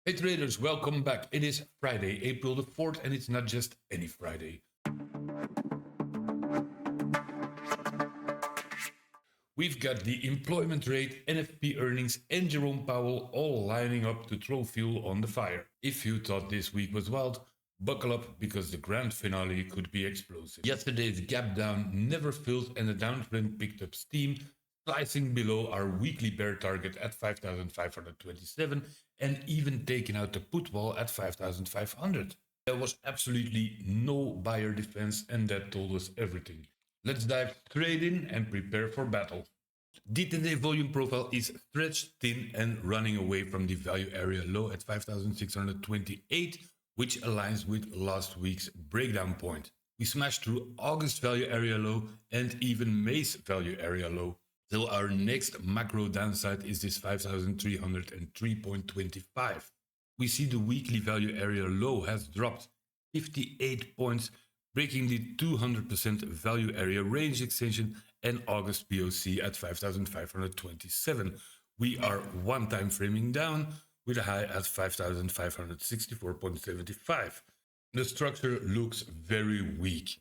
Hey traders, welcome back. It is Friday, April the 4th, and it's not just any Friday. We've got the employment rate, NFP earnings, and Jerome Powell all lining up to throw fuel on the fire. If you thought this week was wild, buckle up because the grand finale could be explosive. Yesterday's gap down never filled and the downtrend picked up steam, slicing below our weekly bear target at 5,527 and even taking out the put wall at 5,500. There was absolutely no buyer defense and that told us everything. Let's dive straight in and prepare for battle. The 10-day volume profile is stretched thin and running away from the value area low at 5,628, which aligns with last week's breakdown point. We smashed through August value area low and even May's value area low. So our next macro downside is this 5,303.25. We see the weekly value area low has dropped 58 points, breaking the 200% value area range extension and August POC at 5,527. We are one time framing down with a high at 5,564.75. The structure looks very weak.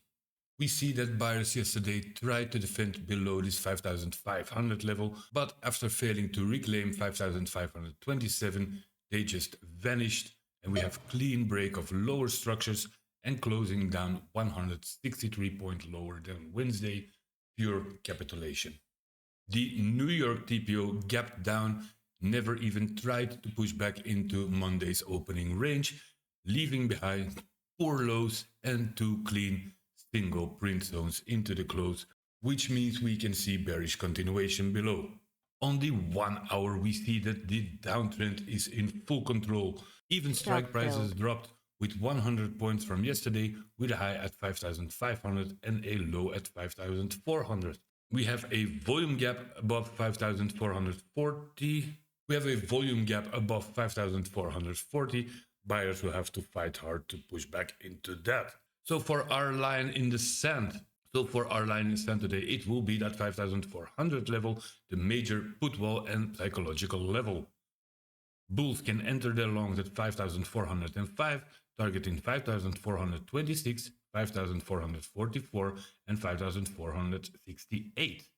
We see that buyers yesterday tried to defend below this 5,500 level, but after failing to reclaim 5,527, they just vanished and we have clean break of lower structures and closing down 163 points lower than Wednesday, pure capitulation. The New York TPO gapped down, never even tried to push back into Monday's opening range, leaving behind poor lows and two clean single print zones into the close, which means we can see bearish continuation below. On the 1 hour, we see that the downtrend is in full control. Even strike prices dropped with 100 points from yesterday, with a high at 5,500 and a low at 5,400. We have a volume gap above 5,440. We have a volume gap above 5,440. Buyers will have to fight hard to push back into that. So for our line in the sand, today, it will be that 5,400 level, the major put wall and psychological level. Bulls can enter their longs at 5,405, targeting 5,426, 5,444 and 5,468.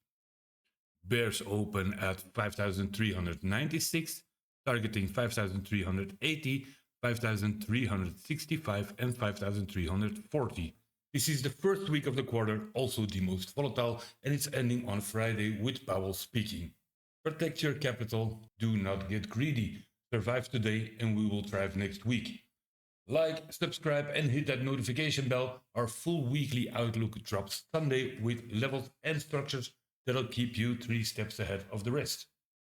Bears open at 5,396, targeting 5,380, 5,365 and 5,340. This is the first week of the quarter, also the most volatile, and it's ending on Friday with Powell speaking. Protect your capital, do not get greedy. Survive today and we will thrive next week. Like, subscribe and hit that notification bell. Our full weekly outlook drops Sunday with levels and structures that'll keep you 3 steps ahead of the rest.